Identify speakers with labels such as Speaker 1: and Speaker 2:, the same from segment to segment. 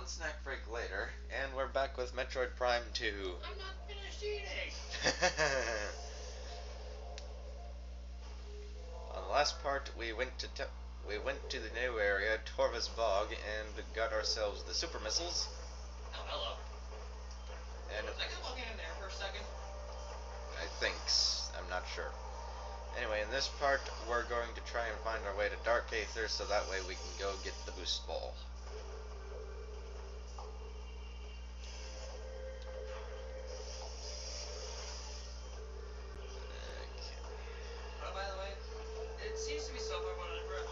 Speaker 1: one snack break later, and we're back with Metroid Prime 2.
Speaker 2: I'm not finished eating!
Speaker 1: On the last part, we went to the new area, Torva's Bog, and got ourselves the super missiles.
Speaker 2: Oh, hello.
Speaker 1: And
Speaker 2: Was I gonna walk in there for a second?
Speaker 1: I think I'm not sure. Anyway, in this part, we're going to try and find our way to Dark Aether, so that way we can go get the boost ball.
Speaker 2: Oh, by the way, it seems to be so far whenever I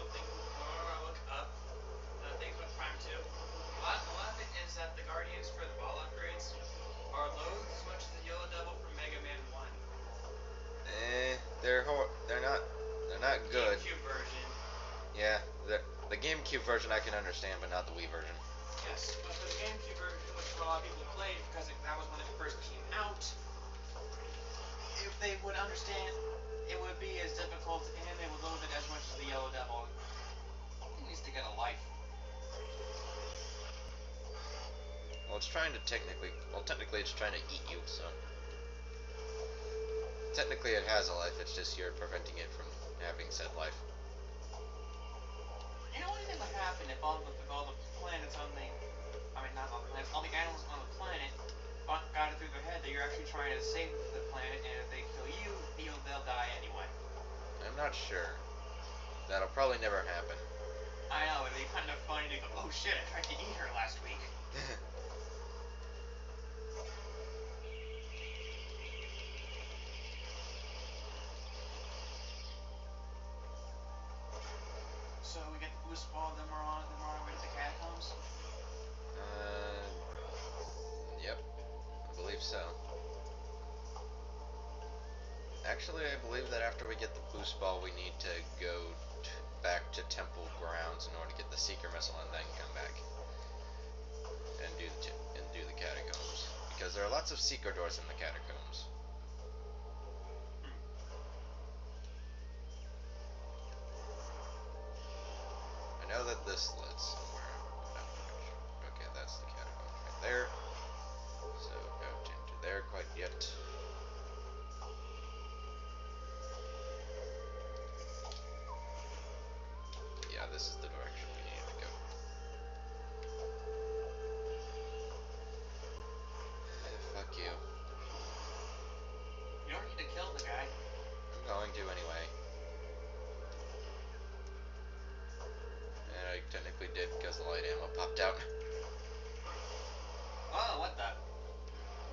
Speaker 2: look up things with Prime 2. A lot of it is that the Guardians for the ball upgrades are loathed as much as the Yellow Devil from Mega Man 1.
Speaker 1: They're not good.
Speaker 2: GameCube version.
Speaker 1: Yeah, the GameCube version I can understand, but not the Wii version.
Speaker 2: Yes, but for the GameCube version, which a lot of people played because that was when it first came out, if they would understand, it would be as difficult and they would loathe it as much as the Yellow Devil. He needs to get a life.
Speaker 1: Well, technically it's trying to eat you, so. Technically it has a life, it's just you're preventing it from having said life.
Speaker 2: You know what do you think would happen if all the planets on the, not all the planets, all the animals on the planet got it through their head that you're actually trying to save the planet, and if they kill you, they'll die anyway.
Speaker 1: I'm not sure. That'll probably never happen.
Speaker 2: I know, it'd be kind of funny to go, oh shit, I tried to eat her last week. So we get the boost ball, then we're on our way to the catacombs?
Speaker 1: Yep. I believe so. Actually, I believe that after we get the boost ball, we need to go back to temple grounds in order to get the seeker missile and then come back and do the catacombs, because there are lots of seeker doors in the catacombs. I know that this leads somewhere. Okay, that's the catacombs right there. So not into there quite yet. Yeah, this is the direction we need to go. Fuck you.
Speaker 2: You don't need to kill the guy.
Speaker 1: I'm going to anyway. And I technically did because the light ammo popped out.
Speaker 2: Oh, what the?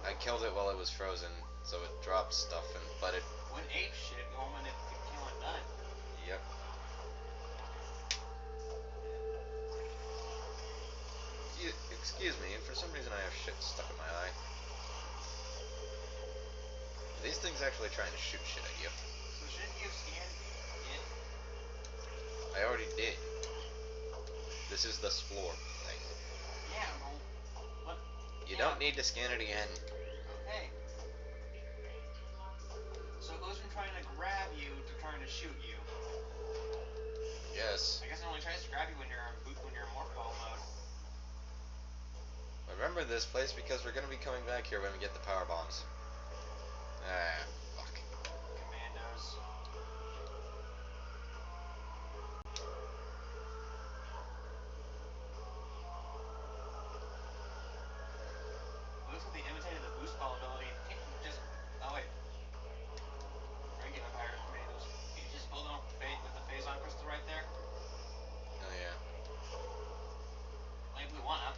Speaker 1: I killed it while it was frozen, so it dropped stuff but it
Speaker 2: went ape shit the moment it became undone.
Speaker 1: Yep. Excuse me, for some reason I have shit stuck in my eye. These things actually trying to shoot shit at you.
Speaker 2: So shouldn't you have scanned it?
Speaker 1: I already did. This is the explore thing.
Speaker 2: Yeah, well, what?
Speaker 1: You don't need to scan it again.
Speaker 2: Okay. So it goes from trying to grab you to trying to shoot you.
Speaker 1: Yes.
Speaker 2: I guess it only tries to grab you when you're in morpho mode.
Speaker 1: Remember this place because we're going to be coming back here when we get the power bombs. Ah, fuck.
Speaker 2: Commandos. It looks like they imitated the boost ball ability. Just, oh wait. Regular pirate commandos. You just hold on with the phase on crystal right there.
Speaker 1: Oh yeah.
Speaker 2: Only blew one up.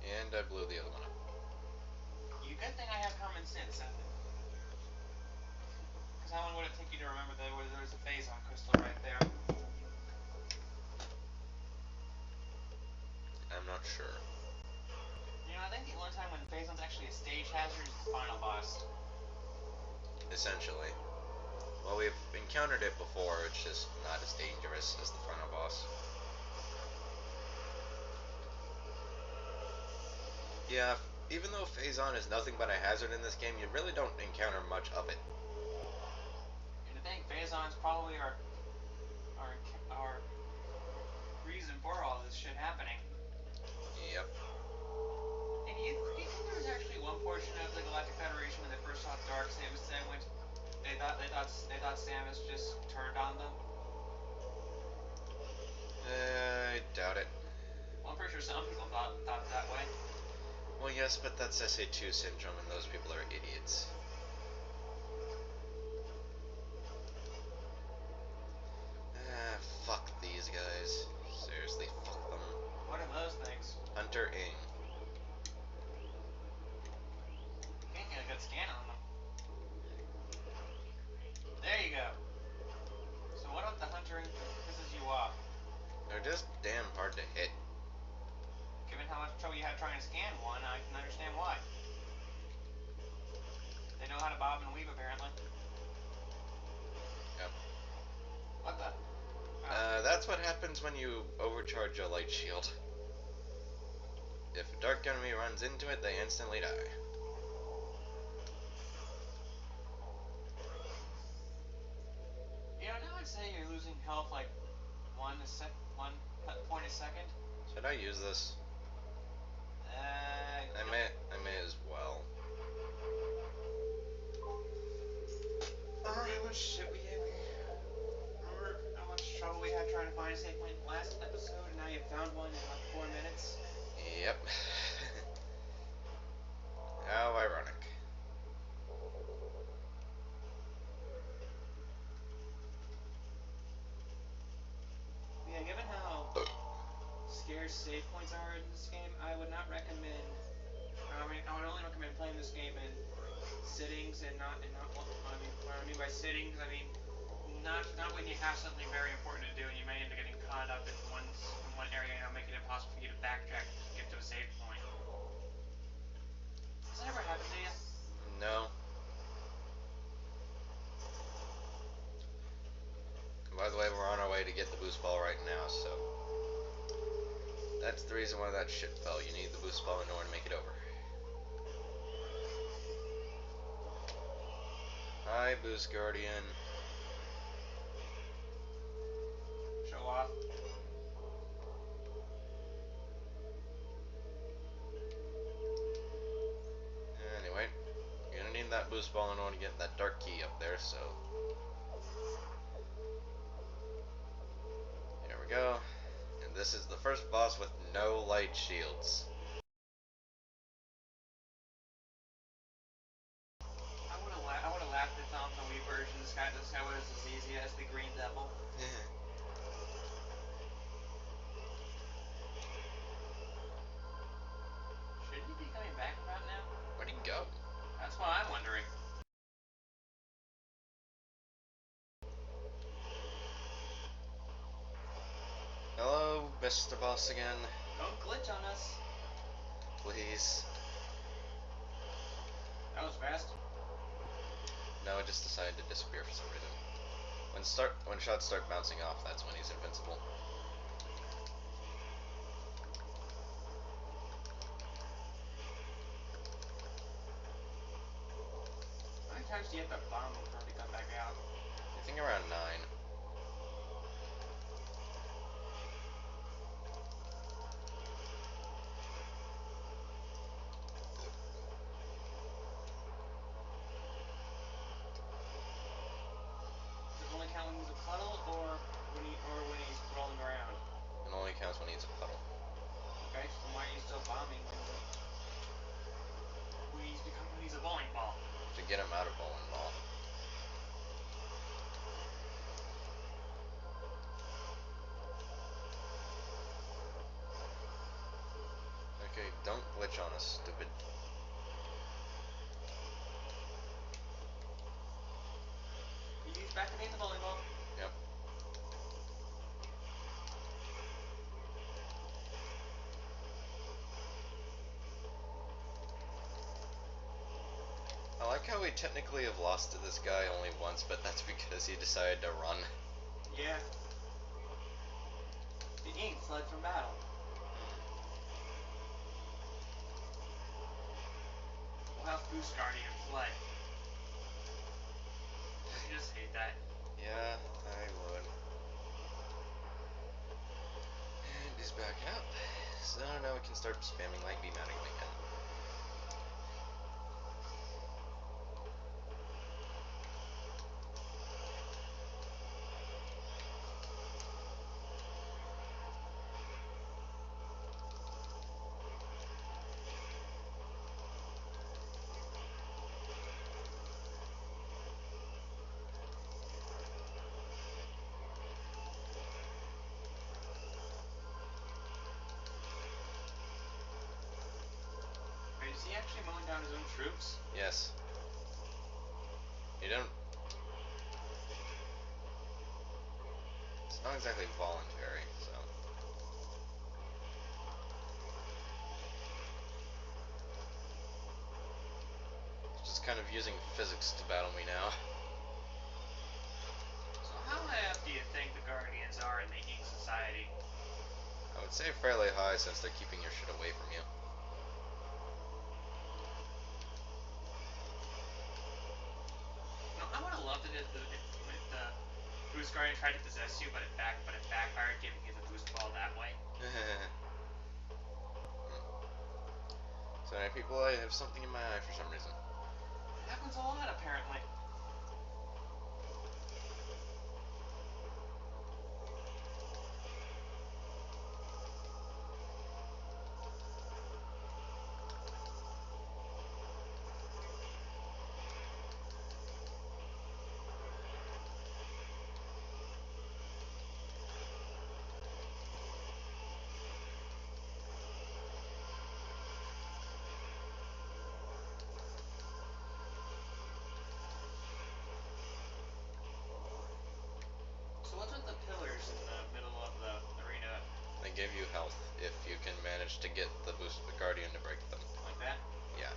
Speaker 1: And I blew the other one up.
Speaker 2: Good thing I have common sense. Because how long would it take you to remember that there's a phase on crystal right there?
Speaker 1: I'm not sure.
Speaker 2: You know, I think the only time when Phazon's actually a stage hazard is the final boss.
Speaker 1: Essentially. Well, we've encountered it before, it's just not as dangerous as the final boss. Yeah, even though Phazon is nothing but a hazard in this game, you really don't encounter much of it.
Speaker 2: And I think Phazon's probably our some people thought it that way.
Speaker 1: Well, yes, but that's SA2 syndrome, and those people are idiots. Ah, fuck these guys. Seriously, fuck them.
Speaker 2: What are those things?
Speaker 1: Hunter Ing.
Speaker 2: Can't get a good scan on them. There you go. So what about the Hunter Ing pisses you off?
Speaker 1: They're just damn hard to hit.
Speaker 2: Given how much trouble you had trying to scan one, I can understand why. They know how to bob and weave, apparently.
Speaker 1: Yep.
Speaker 2: What the?
Speaker 1: That's what happens when you overcharge a light shield. If a dark enemy runs into it, they instantly die.
Speaker 2: You know, now I'd say you're losing health like one point a second.
Speaker 1: Should I use this? I may as well.
Speaker 2: Remember how much shit we had? Remember how much trouble we had trying to find a save point last episode, and now you found one in like 4 minutes?
Speaker 1: Yep. How ironic.
Speaker 2: Yeah, given how scarce save points are in this game, I would not recommend. I would only recommend playing this game in sittings and not. What I mean by sittings, I mean not when you have something very important to do and you may end up getting caught up in one area, making it impossible for you to backtrack to get to a save point. Has that ever happened to you?
Speaker 1: No. By the way, we're on our way to get the boost ball right now, so that's the reason why that shit fell. You need the boost ball in order to make it over. Hi, Boost Guardian.
Speaker 2: Show off.
Speaker 1: Anyway, you're gonna need that boost ball in order to get that dark key up there, so there we go. And this is the first boss with no light shields.
Speaker 2: I would have laughed if on the Wii version this guy was as easy as the Green Devil. Shouldn't he be coming back about now?
Speaker 1: Where'd he go?
Speaker 2: That's what I'm wondering.
Speaker 1: Hello, Mr. Boss again.
Speaker 2: Don't glitch on us.
Speaker 1: Please.
Speaker 2: That was fast.
Speaker 1: No, it just decided to disappear for some reason. When shots start bouncing off, that's when he's invincible.
Speaker 2: How many times do you have to bomb before they come back out?
Speaker 1: I think around 9.
Speaker 2: Does it only count when he's a puddle or when he's rolling around?
Speaker 1: It only counts when he's a puddle.
Speaker 2: Okay, so why are you still bombing when he's a bowling ball?
Speaker 1: To get him out of bowling ball. Okay, don't glitch on us, stupid.
Speaker 2: He's back to being the bowling ball.
Speaker 1: Yep. I like how we technically have lost to this guy only once, but that's because he decided to run.
Speaker 2: Yeah. The ink fled from battle. Well, how's Boost Guardian fled? I just hate that.
Speaker 1: Yeah, I would. And he's back out. So now we can start spamming light beam at him again.
Speaker 2: actually mowing down his own troops?
Speaker 1: Yes. You don't... It's not exactly voluntary, so... It's just kind of using physics to battle me now.
Speaker 2: So how apt do you think the Guardians are in making society?
Speaker 1: I would say fairly high since they're keeping your shit away from you.
Speaker 2: No, I would have loved it if the Boost Guardian tried to possess you, but it backfired, giving you the boost ball that way.
Speaker 1: Sorry, people, I have something in my eye for some reason.
Speaker 2: It happens a lot, apparently. So what's with the pillars in the middle of the arena?
Speaker 1: They give you health if you can manage to get the boost Guardian to break them.
Speaker 2: Like that?
Speaker 1: Yeah.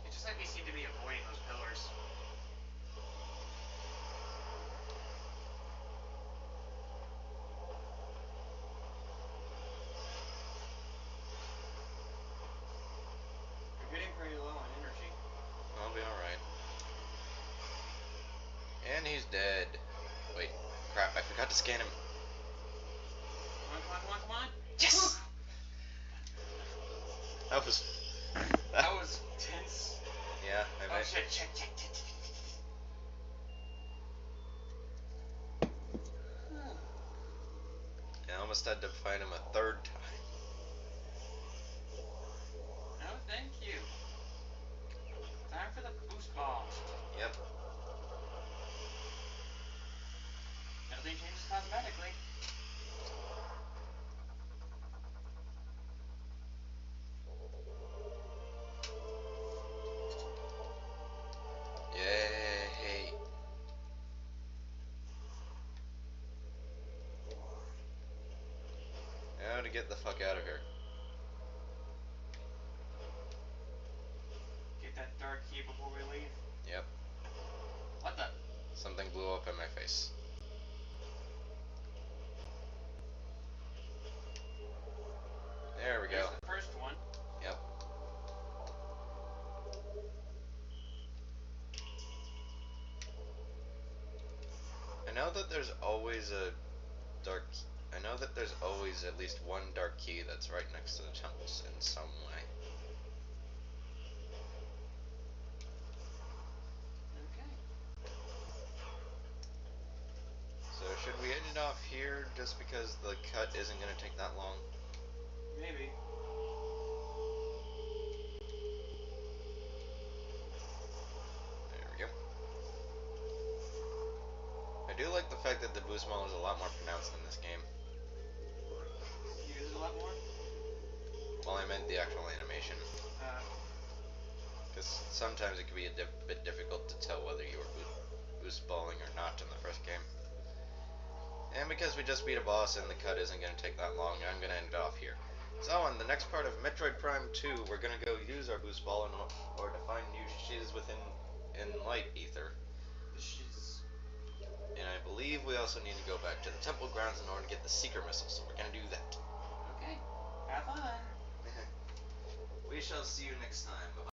Speaker 2: It's just like they seem to be avoiding those pillars. You're getting pretty low on energy.
Speaker 1: I'll be alright. And he's dead. Wait, crap, I forgot to scan him.
Speaker 2: Come on, come on, come on, come on!
Speaker 1: Yes! That was...
Speaker 2: That was tense.
Speaker 1: Yeah, I
Speaker 2: Oh
Speaker 1: bet.
Speaker 2: shit, shit, shit, shit.
Speaker 1: I almost had to find him a third time.
Speaker 2: No, thank you. Time for the boost ball.
Speaker 1: Yep.
Speaker 2: Nothing changes cosmetically.
Speaker 1: Yay. Now to get the fuck out of here.
Speaker 2: Get that dark key before we leave.
Speaker 1: Yep.
Speaker 2: What the?
Speaker 1: Something blew up in my face. There we
Speaker 2: There's
Speaker 1: go.
Speaker 2: the first one.
Speaker 1: Yep. I know that there's always a dark... I know that there's always at least one dark key that's right next to the temples in some way.
Speaker 2: Okay.
Speaker 1: So should we end it off here just because the cut isn't going to take that long?
Speaker 2: Maybe.
Speaker 1: There we go. I do like the fact that the boost model is a lot more pronounced in this game.
Speaker 2: You use it a lot more?
Speaker 1: Well, I meant the actual animation. Because sometimes it can be a bit difficult to tell whether you were boost balling or not in the first game. And because we just beat a boss and the cut isn't going to take that long, I'm going to end it off here. So, in the next part of Metroid Prime 2, we're going to go use our boost ball in order to find new shiz within light ether.
Speaker 2: The shiz.
Speaker 1: And I believe we also need to go back to the temple grounds in order to get the seeker missile, so we're going to do that.
Speaker 2: Okay. Have fun.
Speaker 1: We shall see you next time. Bye-bye.